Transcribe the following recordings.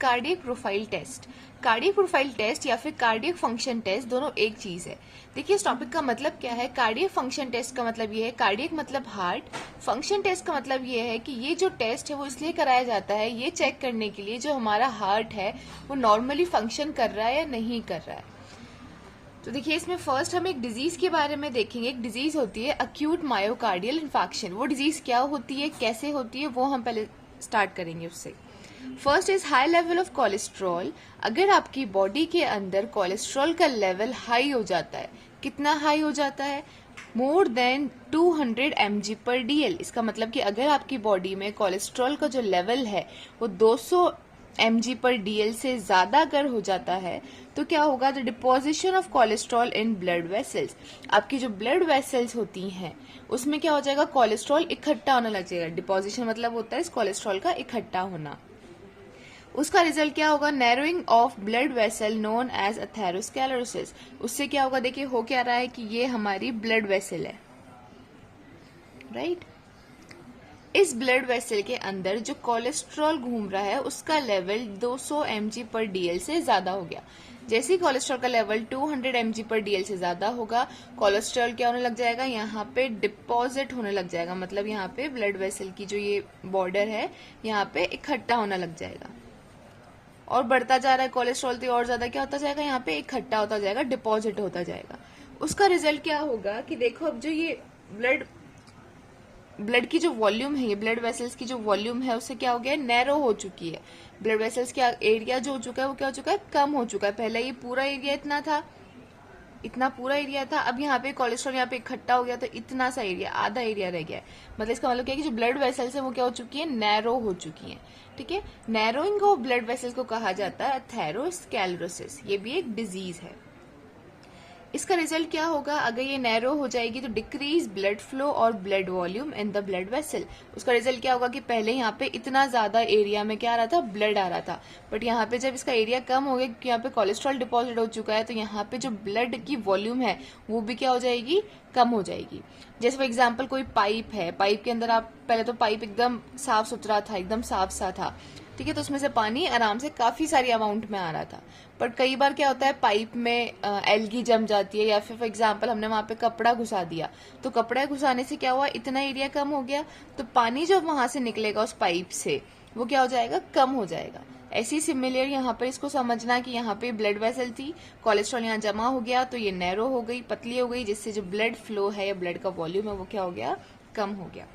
Cardiac profile test. Cardiac profile test या फिर cardiac function test दोनों एक चीज है। देखिए इस टॉपिक का मतलब क्या है। कार्डियक फंक्शन टेस्ट का मतलब ये है, कार्डियक मतलब हार्ट, फंक्शन टेस्ट का मतलब ये है कि ये जो टेस्ट है वो इसलिए कराया जाता है ये चेक करने के लिए जो हमारा हार्ट है वो नॉर्मली फंक्शन कर रहा है या नहीं कर रहा है। तो देखिए इसमें फर्स्ट हम एक डिजीज के बारे में देखेंगे। एक डिजीज होती है अक्यूट मायोकार्डियल इन्फेक्शन। वो डिजीज क्या होती है, कैसे होती है, वो हम पहले स्टार्ट करेंगे उससे। First is high level of cholesterol. अगर आपकी बॉडी के अंदर कोलेस्ट्रॉल का लेवल हाई हो जाता है, कितना हाई हो जाता है, मोर देन 200 mg/dl। इसका मतलब कि अगर आपकी बॉडी में कोलेस्ट्रॉल का जो लेवल है वो 200 mg/dl से ज्यादा अगर हो जाता है तो क्या होगा, the deposition of cholesterol in blood vessels. आपकी जो ब्लड वेसल्स होती हैं उसमें क्या हो जाएगा, कोलेस्ट्रॉल इकट्ठा होने लग जाएगा। डिपोजिशन मतलब होता है इस कोलेस्ट्रॉल का इकट्ठा होना। उसका रिजल्ट क्या होगा, narrowing of blood vessel known as atherosclerosis. उससे क्या होगा, देखिए हो क्या रहा है कि ये हमारी ब्लड वेसल है, राइट। इस ब्लड वेसल के अंदर जो कोलेस्ट्रॉल घूम रहा है उसका लेवल 200 mg/dl से ज्यादा हो गया। जैसे ही कोलेस्ट्रॉल का लेवल 200 mg/dl से ज्यादा होगा, कोलेस्ट्रॉल क्या होने लग जाएगा, यहाँ पे डिपॉजिट होने लग जाएगा। मतलब यहाँ पे ब्लड वेसल की जो ये बॉर्डर है यहाँ पे इकट्ठा होने लग जाएगा और बढ़ता जा रहा है कोलेस्ट्रॉल, तो और ज्यादा क्या होता जाएगा, यहाँ पे इकट्ठा होता जाएगा, डिपॉजिट होता जाएगा। उसका रिजल्ट क्या होगा कि देखो अब जो ये ब्लड की जो वॉल्यूम है, ये ब्लड वेसल्स की जो वॉल्यूम है उससे क्या हो गया, नैरो हो चुकी है। ब्लड वेसल्स का एरिया जो हो चुका है वो क्या हो चुका है, कम हो चुका है। पहले ये पूरा एरिया इतना था, इतना पूरा एरिया था, अब यहाँ पे कोलेस्ट्रॉल यहाँ पे इकट्ठा हो गया तो इतना सा एरिया, आधा एरिया रह गया है। मतलब इसका मतलब क्या है कि जो ब्लड वेसल्स है वो क्या हो चुकी है, नैरो हो चुकी है। ठीक है, नैरोइंग ऑफ ब्लड वेसल्स को कहा जाता है अथेरोस्क्लेरोसिस। ये भी एक डिजीज है। इसका रिजल्ट क्या होगा, अगर ये नैरो हो जाएगी तो डिक्रीज ब्लड फ्लो और blood volume in the blood vessel. उसका रिजल्ट क्या होगा कि पहले यहाँ पे इतना ज्यादा एरिया में क्या आ रहा था, ब्लड आ रहा था, बट यहाँ पे जब इसका एरिया कम हो गया क्योंकि यहाँ पे कोलेस्ट्रॉल डिपॉजिट हो चुका है तो यहाँ पे जो ब्लड की वॉल्यूम है वो भी क्या हो जाएगी, कम हो जाएगी। जैसे फॉर एग्जाम्पल कोई पाइप है, पाइप के अंदर आप पहले तो पाइप एकदम साफ सुथरा था, एकदम साफ सा था, ठीक है, तो उसमें से पानी आराम से काफी सारी अमाउंट में आ रहा था। बट कई बार क्या होता है पाइप में एल्गी जम जाती है या फिर फॉर एग्जाम्पल हमने वहां पे कपड़ा घुसा दिया, तो कपड़ा घुसाने से क्या हुआ, इतना एरिया कम हो गया, तो पानी जो वहां से निकलेगा उस पाइप से वो क्या हो जाएगा, कम हो जाएगा। ऐसी सिमिलर यहाँ पर इसको समझना कि यहाँ पे ब्लड वेसल थी, कोलेस्ट्रॉल यहाँ जमा हो गया तो ये नैरो हो गई, पतली हो गई, जिससे जो ब्लड फ्लो है या ब्लड का वॉल्यूम है वो क्या हो गया, कम हो गया।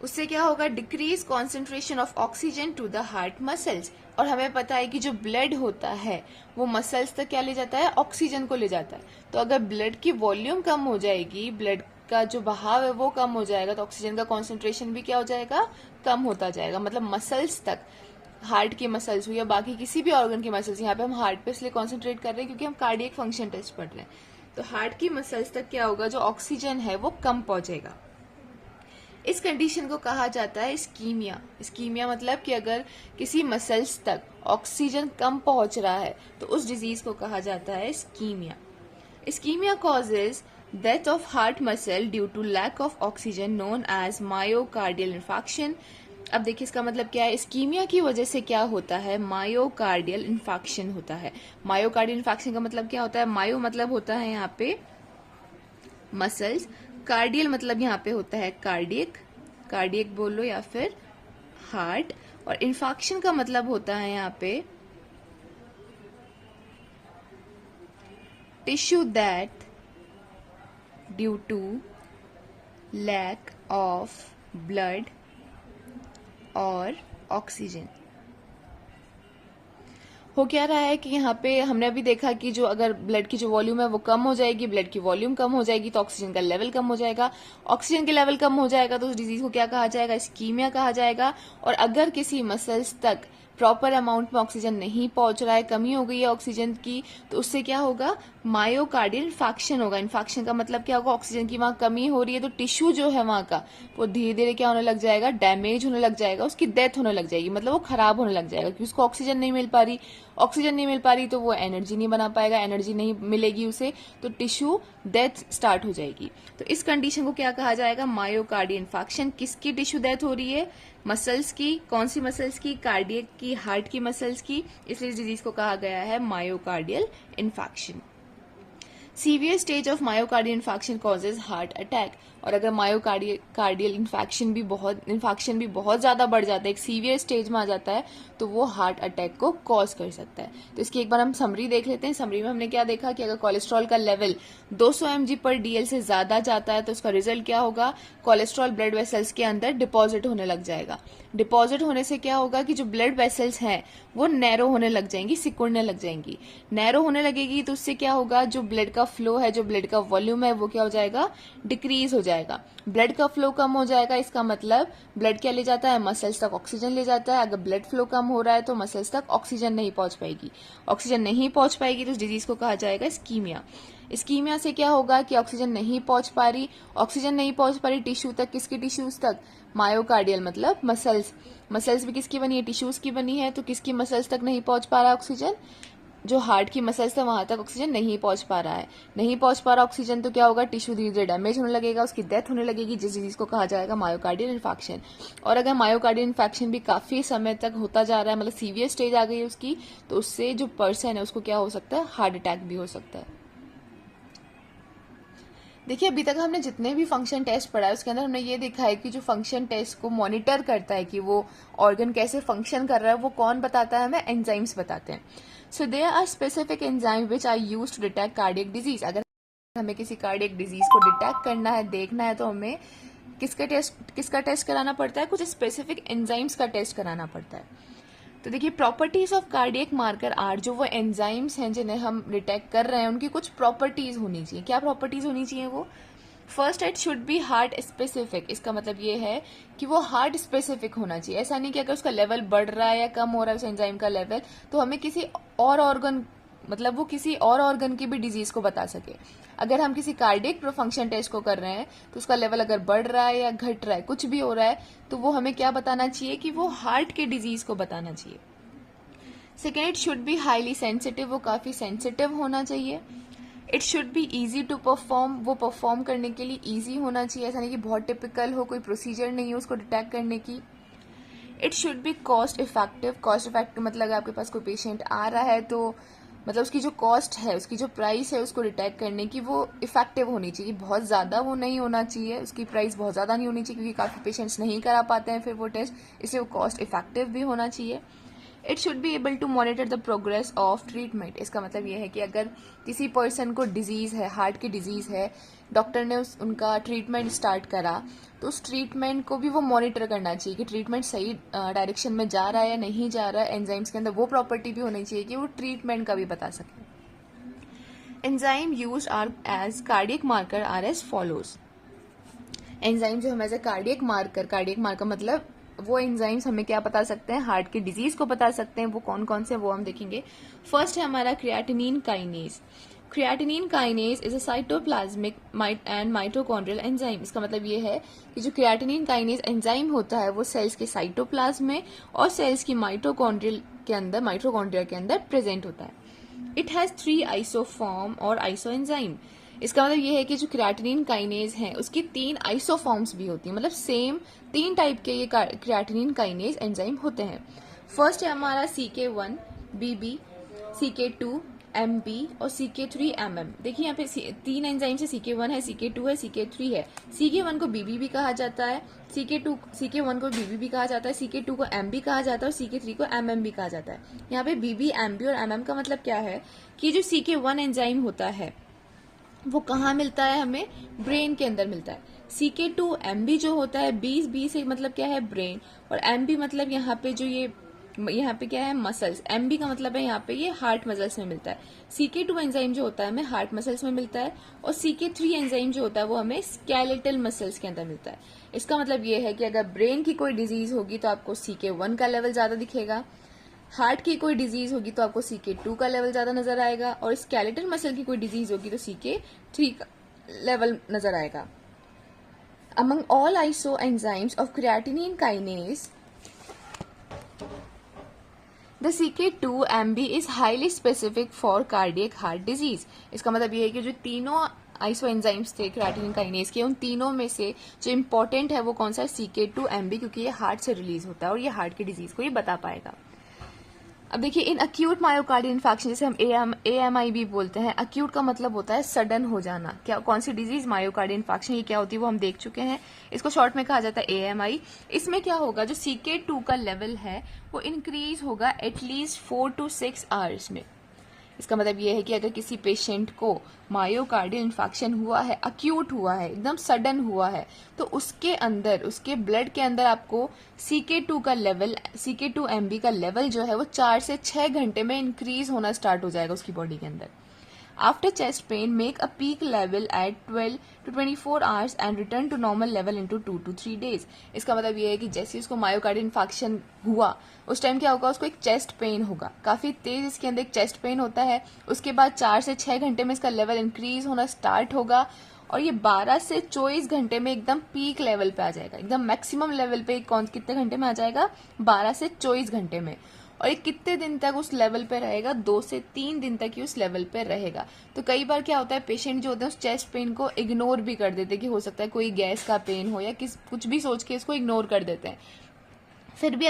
उससे क्या होगा, decrease concentration of oxygen to the heart muscles. और हमें पता है कि जो ब्लड होता है वो मसल्स तक क्या ले जाता है, ऑक्सीजन को ले जाता है। तो अगर ब्लड की वॉल्यूम कम हो जाएगी, ब्लड का जो बहाव है वो कम हो जाएगा, तो ऑक्सीजन का कॉन्सेंट्रेशन भी क्या हो जाएगा, कम होता जाएगा। मतलब मसल्स तक, हार्ट की मसल्स हो या बाकी किसी भी ऑर्गन की मसल्स, यहाँ पे हम हार्ट पे इसलिए कॉन्सेंट्रेट कर रहे हैं क्योंकि हम कार्डियक फंक्शन टेस्ट पढ़ रहे हैं, तो हार्ट की मसल्स तक क्या होगा, जो ऑक्सीजन है वो कम पहुंचेगा। इस कंडीशन को कहा जाता है इस्कीमिया। इस्कीमिया मतलब कि अगर किसी मसल्स तक ऑक्सीजन कम पहुंच रहा है तो उस डिजीज को कहा जाता है ischemia. Ischemia causes death of heart muscle due to lack of oxygen known as myocardial infection. अब देखिए इसका मतलब क्या है, इस्कीमिया की वजह से क्या होता है, मायोकार्डियल इन्फेक्शन होता है। मायोकार्डियल इन्फेक्शन का मतलब क्या होता है, मायो मतलब होता है यहाँ पे मसल्स, कार्डियल मतलब यहाँ पे होता है कार्डियक, कार्डियक बोलो या फिर हार्ट, और इन्फेक्शन का मतलब होता है यहाँ पे tissue that due to lack of blood और ऑक्सीजन। हो क्या रहा है कि यहाँ पे हमने अभी देखा कि जो अगर ब्लड की जो वॉल्यूम है वो कम हो जाएगी, ब्लड की वॉल्यूम कम हो जाएगी तो ऑक्सीजन का लेवल कम हो जाएगा। ऑक्सीजन के लेवल कम हो जाएगा तो उस डिजीज को क्या कहा जाएगा, इस्कीमिया कहा जाएगा। और अगर किसी मसल्स तक प्रॉपर अमाउंट में ऑक्सीजन नहीं पहुंच रहा है, कमी हो गई है ऑक्सीजन की, तो उससे क्या होगा, मायोकार्डियल इन्फेक्शन होगा। इन्फेक्शन का मतलब क्या होगा, ऑक्सीजन की वहां कमी हो रही है तो टिश्यू जो है वहां का वो धीरे धीरे क्या होने लग जाएगा, डैमेज होने लग जाएगा, उसकी डेथ होने लग जाएगी, मतलब वो खराब होने लग जाएगा क्योंकि उसको ऑक्सीजन नहीं मिल पा रही। ऑक्सीजन नहीं मिल पा रही तो वो एनर्जी नहीं बना पाएगा, एनर्जी नहीं मिलेगी उसे तो टिश्यू डेथ स्टार्ट हो जाएगी। तो इस कंडीशन को क्या कहा जाएगा, मायोकार्डियल इन्फेक्शन। किसकी टिश्यू डेथ हो रही है, मसल्स की, कौन सी मसल्स की? कार्डियक की, हार्ट की मसल्स की, इसलिए इस डिजीज को कहा गया है myocardial infection. Severe stage of myocardial infection causes heart attack. और अगर मायोकार्डियल इन्फेक्शन भी बहुत ज्यादा बढ़ जाता है, एक सीवियर स्टेज में आ जाता है, तो वो हार्ट अटैक को कॉज कर सकता है। तो इसकी एक बार हम समरी देख लेते हैं। समरी में हमने क्या देखा कि अगर कोलेस्ट्रॉल का लेवल 200 mg/dl से ज्यादा जाता है तो उसका रिजल्ट क्या होगा? कोलेस्ट्रॉल ब्लड वेसल्स के अंदर डिपॉजिट होने लग जाएगा। डिपॉजिट होने से क्या होगा कि जो ब्लड वेसल्स हैं वो नैरो होने लग जाएंगी, सिकुड़ने लग जाएंगी। नैरो होने लगेगी तो उससे क्या होगा? जो ब्लड का फ्लो है, जो ब्लड का वॉल्यूम है, वो क्या हो जाएगा? डिक्रीज हो जाएगा। ब्लड का फ्लो कम हो जाएगा, इसका मतलब ब्लड क्या ले जाता है? मसल्स तक ऑक्सीजन ले जाता है। अगर ब्लड फ्लो कम हो रहा है तो मसल्स तक ऑक्सीजन नहीं पहुंच पाएगी। ऑक्सीजन नहीं पहुंच पाएगी तो इस डिजीज को कहा जाएगा इस्कीमिया। इस्कीमिया से क्या होगा कि ऑक्सीजन नहीं पहुंच पा रही टिश्यू तक। किसकी टिश्यूज तक? मायोकार्डियल मतलब मसल्स। मसल्स भी किसकी बनी है? टिश्यूज की बनी है। तो किसकी मसल्स तक नहीं पहुंच पा रहा ऑक्सीजन? जो हार्ट की मसल्स है वहां तक ऑक्सीजन नहीं पहुंच पा रहा है। नहीं पहुंच पा रहा ऑक्सीजन तो क्या होगा? टिश्यू धीरे धीरे डैमेज होने लगेगा, उसकी डेथ होने लगेगी, जिस डिजीज को कहा जाएगा मायोकार्डियल इन्फेक्शन। और अगर मायोकार्डियल इन्फेक्शन भी काफी समय तक होता जा रहा है, मतलब सीवियर स्टेज आ गई है उसकी, तो उससे जो पर्सन है उसको क्या हो सकता है? हार्ट अटैक भी हो सकता है। देखिए, अभी तक हमने जितने भी फंक्शन टेस्ट पढ़ा है उसके अंदर हमने ये देखा है कि जो फंक्शन टेस्ट को मॉनिटर करता है कि वो ऑर्गन कैसे फंक्शन कर रहा है, वो कौन बताता है? हमें एंजाइम्स बताते हैं। So there are specific enzyme which are used to detect cardiac disease. अगर हमें किसी कार्डियक डिजीज को डिटेक्ट करना है, देखना है, तो हमें किसका टेस्ट कराना पड़ता है? कुछ स्पेसिफिक एंजाइम्स का टेस्ट कराना पड़ता है। तो देखिए, properties of cardiac marker are, जो वो एंजाइम्स हैं जिन्हें हम डिटेक्ट कर रहे हैं, उनकी कुछ प्रॉपर्टीज होनी चाहिए। क्या प्रॉपर्टीज होनी चाहिए वो? First, it should B heart specific. इसका मतलब ये है कि वो हार्ट स्पेसिफिक होना चाहिए। ऐसा नहीं कि अगर उसका लेवल बढ़ रहा है या कम हो रहा है उस एंजाइम का लेवल, तो हमें किसी और ऑर्गन, मतलब वो किसी और ऑर्गन की भी डिजीज को बता सके। अगर हम किसी कार्डियक फंक्शन टेस्ट को कर रहे हैं तो उसका लेवल अगर बढ़ रहा है या घट रहा है, कुछ भी हो रहा है, तो वो हमें क्या बताना चाहिए? कि वो हार्ट के डिजीज को बताना चाहिए। Second, it should be highly sensitive. वो काफी सेंसिटिव होना चाहिए। It should be easy to perform. वो परफॉर्म करने के लिए ईजी होना चाहिए, ऐसा नहीं कि बहुत टिपिकल हो, कोई प्रोसीजर नहीं हो उसको डिटेक्ट करने की। It should B cost effective. Cost effective मतलब आपके पास कोई पेशेंट आ रहा है तो मतलब उसकी जो कॉस्ट है, उसकी जो प्राइस है, उसको डिटेक्ट करने की वो इफेक्टिव होनी चाहिए। बहुत ज़्यादा वो नहीं होना चाहिए, उसकी प्राइस बहुत ज़्यादा नहीं होनी चाहिए, क्योंकि काफ़ी पेशेंट्स नहीं करा पाते हैं फिर वो टेस्ट, इसलिए वो कॉस्ट इफेक्टिव भी होना चाहिए। It should be able to monitor the progress of treatment. इसका मतलब ये है कि अगर किसी पर्सन को डिजीज़ है, हार्ट की डिजीज़ है, डॉक्टर ने उनका ट्रीटमेंट स्टार्ट करा, तो उस ट्रीटमेंट को भी वो मॉनिटर करना चाहिए कि ट्रीटमेंट सही डायरेक्शन में जा रहा है या नहीं जा रहा है। एंजाइम्स के अंदर वो प्रॉपर्टी भी होनी चाहिए कि वो ट्रीटमेंट का भी बता सके। Enzyme used are as cardiac marker are as follows. Enzyme जो हम एज ए कार्डियक मार्कर मतलब वो एंजाइम्स हमें क्या बता सकते हैं? हार्ट की डिजीज को बता सकते हैं। वो कौन कौन से, वो हम देखेंगे। फर्स्ट है हमारा creatinine kinase. Creatinine kinase is a cytoplasmic and mitochondrial enzyme. इसका मतलब ये है कि जो क्रिएटिनिन काइनेज एंजाइम होता है वो सेल्स के साइटोप्लाज्म में और सेल्स की माइटोकॉन्ड्रिया के अंदर प्रेजेंट होता है। इट हैज 3 आइसोफॉर्म और आइसो एंजाइम। इसका मतलब ये है कि जो क्रिएटिनिन काइनेज है उसकी 3 आइसोफॉर्म्स भी होती है, मतलब सेम 3 टाइप के ये क्रिएटिनिन काइनेज एंजाइम होते हैं। फर्स्ट है हमारा CK1 BB, CK2 MB और CK3 MM। देखिए यहाँ पे 3 एंजाइम है, CK1 है, CK2 है, CK3 है। CK1 को BB भी कहा जाता है, CK1 को BB भी कहा जाता है, CK2 को MB कहा जाता है और CK3 को MM भी कहा जाता है। यहाँ पे BB, MB और MM का मतलब क्या है कि जो CK1 एंजाइम होता है वो कहाँ मिलता है? हमें ब्रेन के अंदर मिलता है। CK2 MB जो होता है, B से मतलब क्या है? ब्रेन, और MB मतलब यहाँ पे क्या है? मसल्स। MB का मतलब है यहाँ पे ये हार्ट मसल्स में मिलता है। CK2 एंजाइम जो होता है हमें हार्ट मसल्स में मिलता है और CK3 एंजाइम जो होता है वो हमें स्केलेटल मसल्स के अंदर मिलता है। इसका मतलब ये है कि अगर ब्रेन की कोई डिजीज होगी तो आपको CK1 का लेवल ज्यादा दिखेगा, हार्ट की कोई डिजीज होगी तो आपको CK2 का लेवल ज्यादा नजर आएगा, और स्केलेटल मसल की कोई डिजीज होगी तो CK3 का लेवल नजर आएगा। Among all isoenzymes of creatinine kinase, the CK2 MB is highly specific for cardiac heart disease। इसका मतलब ये है कि जो तीनों आइसो एंजाइम्स थे क्रिएटिनिन काइनेज के, उन तीनों में से जो इम्पोर्टेंट है वो कौन सा है, CK2MB, क्योंकि ये हार्ट से रिलीज होता है और ये हार्ट की डिजीज को ये बता पाएगा। अब देखिए इन अक्यूट मायोकार्डियल इन्फेक्शन, जैसे हम AMI भी बोलते हैं, अक्यूट का मतलब होता है सडन हो जाना। क्या कौन सी डिजीज, मायोकार्डियल इन्फेक्शन, ये क्या होती है वो हम देख चुके हैं, इसको शॉर्ट में कहा जाता है AMI। इसमें क्या होगा, जो CK2 का लेवल है वो इंक्रीज होगा एटलीस्ट 4 to 6 आवर्स में। इसका मतलब ये है कि अगर किसी पेशेंट को मायोकार्डियल इन्फेक्शन हुआ है, अक्यूट हुआ है, एकदम सडन हुआ है, तो उसके अंदर, उसके ब्लड के अंदर आपको CK2 का लेवल, CK2MB का लेवल जो है वो 4 से 6 घंटे में इंक्रीज होना स्टार्ट हो जाएगा उसकी बॉडी के अंदर। After chest pain, make a peak level at 12 to 24 hours and return to normal level into 2 to 3 days. इसका मतलब ये है कि जैसे उसको मायोकार्डियल इन्फेक्शन हुआ उस टाइम क्या होगा, उसको एक चेस्ट पेन होगा, काफी तेज इसके अंदर एक चेस्ट पेन होता है। उसके बाद 4 से 6 घंटे में इसका लेवल इंक्रीज होना स्टार्ट होगा और ये 12 से 24 घंटे में एकदम पीक लेवल पे आ जाएगा, एकदम मैक्सिमम लेवल पे। कितने घंटे में आ जाएगा, 12 से 24 घंटे में। और ये कितने दिन तक उस लेवल पे रहेगा, 2 से 3 दिन तक ही उस लेवल पे रहेगा। तो कई बार क्या होता है, पेशेंट जो होते हैं उस चेस्ट पेन को इग्नोर भी कर देते हैं कि हो सकता है कोई गैस का पेन हो या कुछ भी सोच के इसको इग्नोर कर देते हैं। फिर भी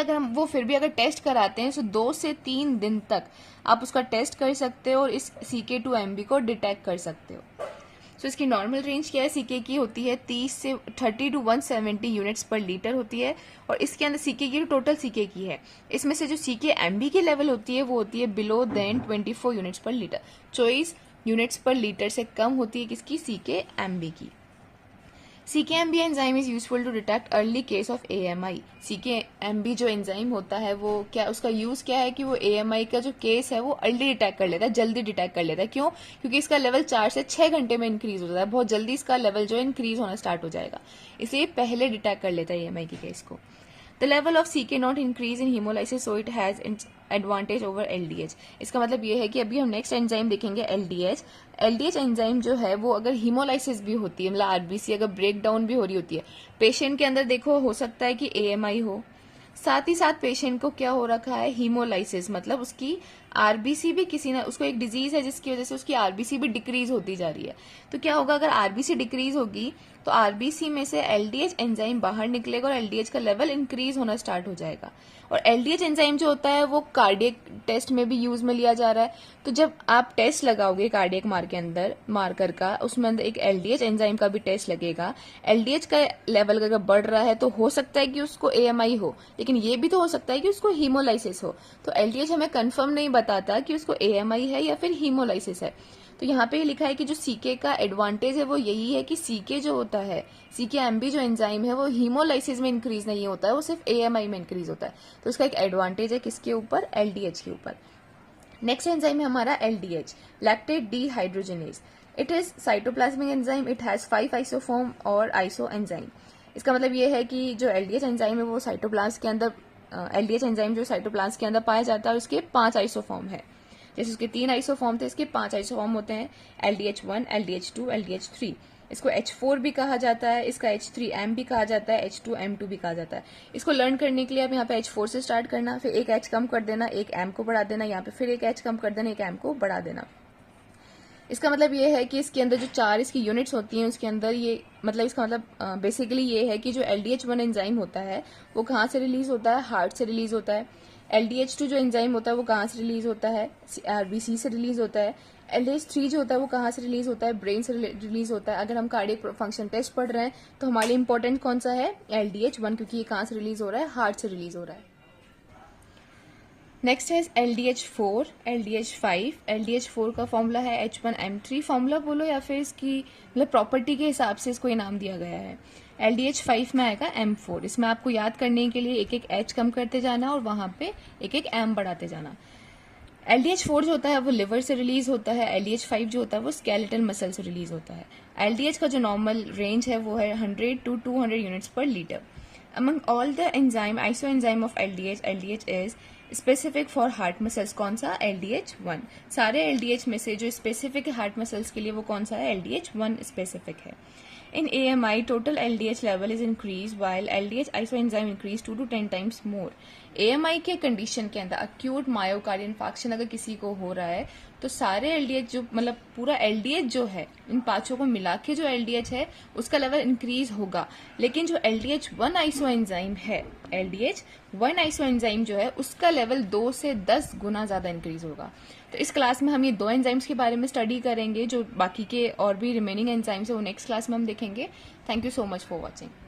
अगर टेस्ट कराते हैं तो 2 से 3 दिन तक आप उसका टेस्ट कर सकते हो और इस CK2MB को डिटेक्ट कर सकते हो। सो इसकी नॉर्मल रेंज क्या है, CK की होती है 30 to 170 यूनिट्स पर लीटर होती है। और इसके अंदर CK की टोटल CK की है, इसमें से जो CK-MB की लेवल होती है वो होती है below than 24 units per litre. 24 units per litre से कम होती है किसकी, CK-MB की। CK-MB enzyme is useful to detect early case of AMI। CK-MB जो एंजाइम होता है वो क्या, उसका यूज क्या है कि वो AMI का जो केस है वो अर्ली डिटेक्ट कर लेता है, जल्दी डिटेक्ट कर लेता है। क्यों, क्योंकि इसका लेवल 4 से 6 घंटे में इंक्रीज हो जाता है, बहुत जल्दी इसका लेवल जो इंक्रीज होना स्टार्ट हो जाएगा, इसलिए पहले डिटेक्ट कर लेता है AMI के केस को। The level of CK not increase in hemolysis, so it has advantage over LDH। इसका मतलब ये है कि अभी हम नेक्स्ट एंजाइम देखेंगे LDH। LDH एंजाइम जो है वो अगर हीमोलाइसिस भी होती है, मतलब RBC अगर ब्रेक डाउन भी हो रही होती है, पेशेंट के अंदर देखो हो सकता है कि AMI हो, साथ ही साथ पेशेंट को क्या हो रखा है, हीमोलाइसिस, मतलब उसकी RBC भी उसको एक डिजीज है जिसकी वजह से उसकी RBC भी डिक्रीज होती जा रही है। तो क्या होगा, अगर RBC डिक्रीज होगी तो RBC में से LDH एंजाइम बाहर निकलेगा और LDH का लेवल इंक्रीज होना स्टार्ट हो जाएगा। और LDH एंजाइम जो होता है वो कार्डियक टेस्ट में भी यूज में लिया जा रहा है। तो जब आप टेस्ट लगाओगे कार्डियक मार्कर का, उसमें अंदर एक LDH एंजाइम का भी टेस्ट लगेगा। LDH का लेवल अगर बढ़ रहा है तो हो सकता है कि उसको AMI हो, लेकिन ये भी तो हो सकता है कि उसको हीमोलाइसिस हो। तो LDH हमें कंफर्म नहीं बताता कि उसको AMI है या फिर हीमोलाइसिस है। तो यहाँ पे लिखा है कि जो CK का एडवांटेज है वो यही है कि CK जो होता है, CK-MB जो एंजाइम है वो हीमोलाइसिस में इंक्रीज नहीं होता है, वो सिर्फ AMI में इंक्रीज होता है। तो उसका एक एडवांटेज है किसके ऊपर, LDH के ऊपर। नेक्स्ट एंजाइम है हमारा LDH, lactate dehydrogenase. It is cytoplasmic enzyme, it has 5 isoform और आइसो एंजाइम। इसका मतलब ये है कि जो LDH एंजाइम है वो साइटोप्लाज्म के अंदर, LDH एंजाइम जो साइटोप्लाज्म के अंदर पाया जाता है उसके 5 आइसोफॉर्म है। जैसे उसके 3 आइसोफॉर्म थे, इसके 5 आइसोफॉर्म होते हैं, LDH1, LDH2, LDH3। इसको H4 भी कहा जाता है, इसका H3M भी कहा जाता है, H2M2 भी कहा जाता है। इसको लर्न करने के लिए आप यहाँ पे H4 से स्टार्ट करना, फिर एक H कम कर देना, एक M को बढ़ा देना, यहाँ पे फिर एक H कम कर देना, एक M को बढ़ा देना। इसका मतलब ये है कि इसके अंदर जो 4 इसकी यूनिट्स होती हैं उसके अंदर ये, मतलब इसका मतलब बेसिकली ये है कि जो LDH1 एंजाइम होता है वो कहाँ से रिलीज होता है, हार्ट से रिलीज होता है। LDH2 जो एंजाइम होता है वो कहाँ से रिलीज होता है, RBC से रिलीज होता है। LDH3 जो होता है वो कहाँ से रिलीज होता है, ब्रेन से रिलीज होता है। अगर हम कार्डियक फंक्शन टेस्ट पढ़ रहे हैं तो हमारे लिए इंपॉर्टेंट कौन सा है, LDH1, क्योंकि ये कहाँ से रिलीज हो रहा है, हार्ट से रिलीज हो रहा है। नेक्स्ट है LDH4, LDH5। LDH4 का फॉर्मूला है H1M3, फॉर्मूला बोलो या फिर इसकी मतलब प्रॉपर्टी के हिसाब से इसको इनाम दिया गया है। LDH5 में आएगा M4। इसमें आपको याद करने के लिए एक एक H कम करते जाना और वहां पे एक एक M बढ़ाते जाना। LDH4 जो होता है वो लिवर से रिलीज होता है, LDH5 जो होता है वो स्केलेटल मसल से रिलीज होता है। LDH का जो नॉर्मल रेंज है वो है 100 to 200 units per litre. Among all the enzyme, isoenzyme of LDH, LDH is specific for heart muscles. कौन सा, LDH1। सारे LDH में से जो स्पेसिफिक है हार्ट मसल्स के लिए वो कौन सा है, LDH1 स्पेसिफिक है। In AMI, total LDH level is increased while LDH isoenzyme increase 2 to 10 times more. AMI के कंडीशन के अंदर अक्यूट मायोकार्डियल इंफार्क्शन अगर किसी को हो रहा है तो सारे LDH जो मतलब पूरा LDH जो है इन पांचों को मिला के जो LDH है उसका लेवल इंक्रीज होगा, लेकिन जो LDH1 आइसोएंजाइम है, LDH1 आइसोएंजाइम जो है उसका लेवल 2 से 10 गुना ज्यादा इंक्रीज होगा। तो इस क्लास में हम ये दो एंजाइम्स के बारे में स्टडी करेंगे, जो बाकी के और भी रिमेनिंग एंजाइम्स है वो नेक्स्ट क्लास में हम देखेंगे। Thank you so much for watching.